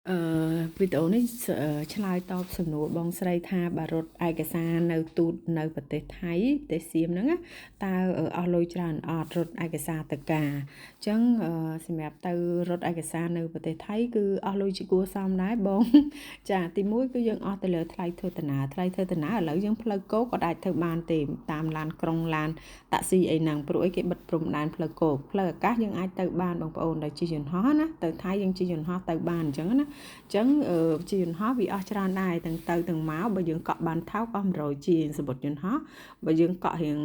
វីដេអូនេះឆ្លើយតបសំណួរបងស្រីថាបើរត់ឯកសារនៅទូតនៅប្រទេសថៃប្រទេសសៀមហ្នឹងតើអស់លុយច្រើនអត់រត់ឯកសារទៅការអញ្ចឹងសម្រាប់ទៅរត់ឯកសារនៅប្រទេសថៃគឺអស់លុយជាគួរសមដែរបងចាទីមួយគឺយើងអស់ទៅលើថ្លៃធ្វើដំណើរឥឡូវយើងផ្លូវគោកក៏អាចធ្វើបានទេតាមឡានក្រុងឡានតាក់ស៊ីអីហ្នឹងព្រោះអីគេបិទព្រំដែនផ្លូវគោកផ្លូវអាកាសយើងអាចទៅបានបងប្អូនដែលជិះយន្តហោះណាទៅថៃយើងជិះយន្តហោះទៅបានអញ្ចឹងណាអញ្ចឹងជាយន្តហោះវាអស់ច្រើនដែរទាំងទៅទាំងមកបើយើងកក់បានថោកអស់100ជាងសម្បត្តិយន្តហោះបើយើងកក់រៀង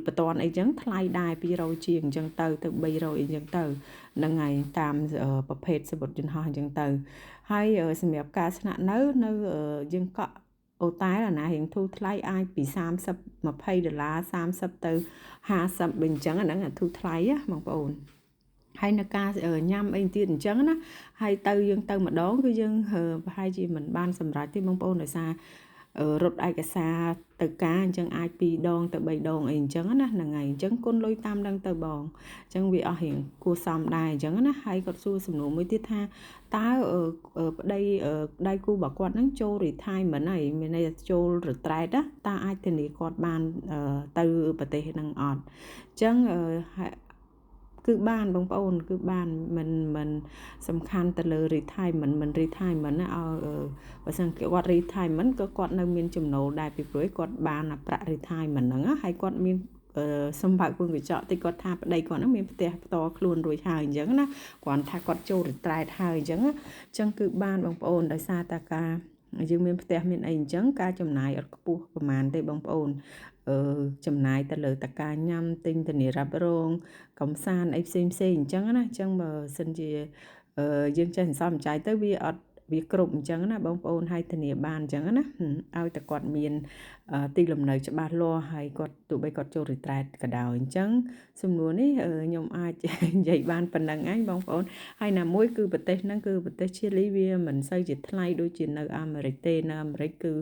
បតនអីចឹងថ្លៃដែរ200ជាងអញ្ចឹងទៅ300អីចឹងទៅហ្នឹងហើយតាមប្រភេទសម្បត្តិយន្តហោះអញ្ចឹងទៅហើយសម្រាប់ការស្នាក់នៅយើងកក់អូតែលណារៀងធូរថ្លៃអាចពី30 $20 30ទៅ50វិញអញ្ចឹងអាហ្នឹងធូរថ្លៃណាបងប្អូនហើយនៅការញ៉ាំអីទៀតអញ្ចឹងណាហើយយើងទៅម្ដងគឺយើងប្រហែលជាមិនបានសម្រេចទេបងប្អូនដោយសាររត់ឯកសារទៅការអញ្ចឹងអាច2 ដងទៅ3 ដងអីអញ្ចឹងណាហ្នឹងហើយអញ្ចឹងគុណលុយតាមនឹងទៅបងអញ្ចឹងវាអស់រៀងគួរសមដែរអញ្ចឹងណាហើយគាត់សួរសំណួរមួយទៀតថាតើប្តីដៃគូរបស់គាត់ហ្នឹងចូល retirement ហើយមានន័យថាចូល retreat ណាតើអាចធានាគាត់បានទៅប្រទេសហ្នឹងអត់អញ្ចឹងគឺបានបងប្អូនគឺបានមិនសំខាន់ទៅលើ retirement មិន retirement ណាបើសិនគាត់ retirement ក៏គាត់នៅមានចំណូលដែរពីព្រោះគាត់បានប្រាក់ retirement ហ្នឹងហើយគាត់មានសម្បើកពងកញ្ចក់តិចគាត់ថាប្តីគាត់ហ្នឹងមានផ្ទះផ្ទាល់ខ្លួនរួចហើយអញ្ចឹងណាគាត់ថាគាត់ចូល retreat ហើយអញ្ចឹងគឺបានបងប្អូនដោយសារតែការយើងមានផ្ទះមានអីអញ្ចឹងការចំណាយអត់ខ្ពស់ប្រហែលទេបងប្អូនចំណាយទៅលើតការញ៉ាំទិញធានារ៉ាប់រងកំសាន្តអីផ្សេងអញ្ចឹងណាអញ្ចឹងបើសិនជាយើងចេះសន្សំចៃទៅវាគ្រប់អញ្ចឹងណាបងប្អូនហើយធានាបានអញ្ចឹងណាឲ្យតែគាត់មានទីលំនៅច្បាស់លាស់ហើយគាត់ទោះបីគាត់ចូល retreat ក៏ដោយអញ្ចឹងសំណួរនេះខ្ញុំអាចនិយាយបានប៉ុណ្្នឹងឯងបងប្អូនហើយណាមួយគឺប្រទេសហ្នឹងគឺប្រទេសឈីលីវាមិនសូវជាថ្លៃដូចជានៅអាមេរិកទេនៅអាមេរិកគឺ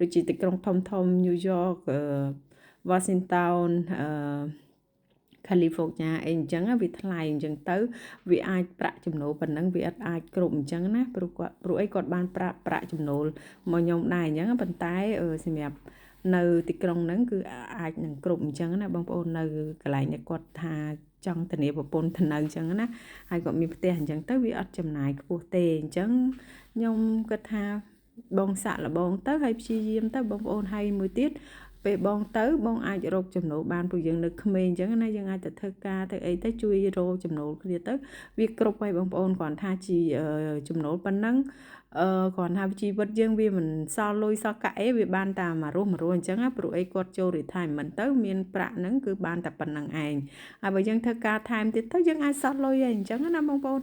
ដូចជាទីក្រុងធំញូវយ៉កWashington California អីអញ្ចឹងវាថ្លៃអញ្ចឹងទៅវាអាចប្រាក់ចំណូលប៉ុណ្ណឹងវាអាចគ្រប់អញ្ចឹងណាព្រោះអីគាត់បានប្រាក់ចំណូលមកខ្ញុំដែរអញ្ចឹងប៉ុន្តែសម្រាប់នៅទីក្រុងហ្នឹងគឺអាចនឹងគ្រប់អញ្ចឹងណាបងប្អូននៅកន្លែងនេះគាត់ថាចង់ធានាប្រពន្ធទៅនៅអញ្ចឹងណាហើយគាត់មានផ្ទះអញ្ចឹងទៅវាអត់ចំណាយខ្ពស់ទេអញ្ចឹងខ្ញុំគិតថាបងសាក់លបងទៅហើយព្យាយាមទៅបងប្អូនហើយមួយទៀតពេលបងទៅបងអាចរកចំណូលបានព្រោះយើងនៅក្មេងអញ្ចឹងណាយើងអាចទៅធ្វើការទៅអីទៅជួយរកចំណូលគ្នាទៅវាគ្រប់ហើយបងប្អូនគ្រាន់ថាជាចំណូលប៉ុណ្ណឹងគ្រាន់ថាជីវិតយើងវាមិនសល់លុយសល់កាក់អីវាបានតែមករស់អញ្ចឹងណាព្រោះអីគាត់ចូល retirement ទៅមានប្រាក់ហ្នឹងគឺបានតែប៉ុណ្ណឹងឯងហើយបើយើងធ្វើការថែមទៀតទៅយើងអាចសល់លុយហើយអញ្ចឹងណាបងប្អូន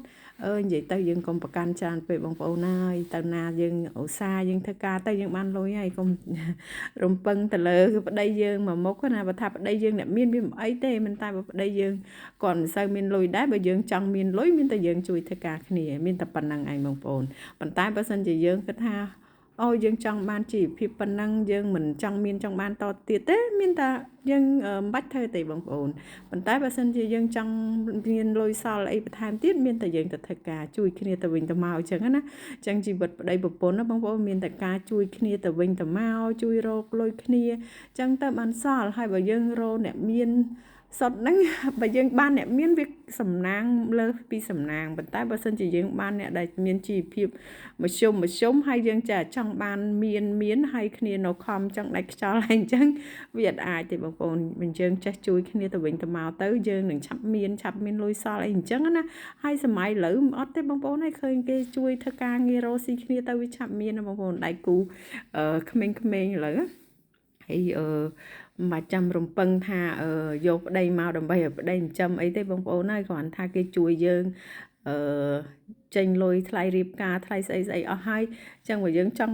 និយាយទៅយើងកុំប្រកាន់ច្រើនពេកបងប្អូនហើយទៅណាយើងឧស្សាហ៍យើងធ្វើការទៅយើងបានលុយហើយកុំរំពឹងទៅលើប្តីយើងមកមុខណាបើថាប្តីយើងអ្នកមានវាមិនអីទេមិនតែបើប្តីយើងគាត់មិនសូវមានលុយដែរបើយើងចង់មានលុយមានតែយើងជួយធ្វើការគ្នាមានតែប៉ុណ្្នឹងឯងបងប្អូនប៉ុន្តែបើសិនជាយើងគិតថាអូយើងចង់បានជីវភាពប៉ុណ្ណឹងយើងមិនចង់បានតទៀតទេមានតែយើងមិនបាច់ធ្វើទេបងប្អូនប៉ុន្តែបើសិនជាយើងចង់មានលុយសល់អីបន្ថែមទៀតមានតែយើងទៅធ្វើការជួយគ្នាទៅវិញទៅមកអញ្ចឹងណាអញ្ចឹងជីវិតប្តីប្រពន្ធណាបងប្អូនមានតែការជួយគ្នាទៅវិញទៅមកជួយរកលុយគ្នាអញ្ចឹងទៅបានសល់ហើយបើយើងរកអ្នកមានសុទ្ធហ្នឹងបើយើងបានអ្នកមានវាសំណាងលើសពីសំណាងប៉ុន្តែបើសិនជាយើងបានអ្នកដែលមានជីវភាពមធ្យមហើយយើងចេះចង់បានមានហើយគ្នានៅខំចង់ដាច់ខ្យល់ហើយអញ្ចឹងវាអត់អាចទេបងប្អូនយើងចេះជួយគ្នាទៅវិញទៅមកទៅយើងនឹងឆាប់មានលុយសល់អីអញ្ចឹងណាហើយសម័យឥឡូវអត់ទេបងប្អូនហើយឃើញគេជួយធ្វើការងាររកស៊ីគ្នាទៅវាឆាប់មានណាបងប្អូនដៃគូក្មេងៗឥឡូវហើយមកចាំរំពឹងថាយកប្តីមកដើម្បីឲ្យប្តីចិញ្ចឹមអីទេបងប្អូនហើយគ្រាន់ថាគេជួយយើងចេញលុយថ្លៃរៀបការថ្លៃស្អីអស់ហើយចឹងបើយើងចង់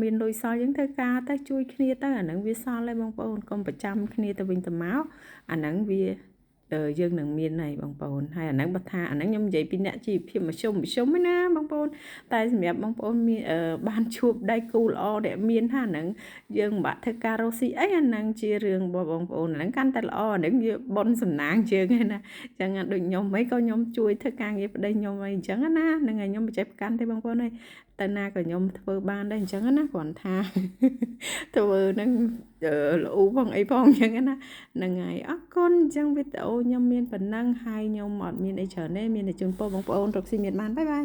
មានលុយសល់យើងធ្វើការទៅជួយគ្នាទៅអាហ្នឹងវាសល់ហើយបងប្អូនកុំប្រចាំគ្នាទៅវិញទៅមកអាហ្នឹងវា យើងនឹងមានហើយបងប្អូនហើយអាហ្នឹងបើថាអាហ្នឹងខ្ញុំនិយាយពីអ្នកជីវភាពមធ្យមឯណាបងប្អូនតែសម្រាប់បងប្អូនមានបានជួបដៃគូល្អដែលមានថាហ្នឹងយើងមិនបាក់ធ្វើការរកស៊ីអីអាហ្នឹងជារឿងរបស់បងប្អូនអាហ្នឹងកាន់តែល្អអាហ្នឹងវាបុណ្យសំណាងជើងឯណាអញ្ចឹងដូចខ្ញុំអីក៏ខ្ញុំជួយធ្វើការងារប្តីខ្ញុំអីអញ្ចឹងណាហ្នឹងហើយខ្ញុំមិនចេះប្រកាន់ទេបងប្អូនអើយតែណាក៏ខ្ញុំធ្វើបានដែរអញ្ចឹងណាគ្រាន់ថាធ្វើហ្នឹងល្អផងអីផងអញ្ចឹងណាហ្នឹងហើយអរគុណអញ្ចឹងវីដេអូខ្ញុំមានប៉ុណ្ណឹងហើយខ្ញុំអត់មានអីច្រើនទេមានតែជូនពរបងប្អូនរកស៊ីមានបានបាយបាយ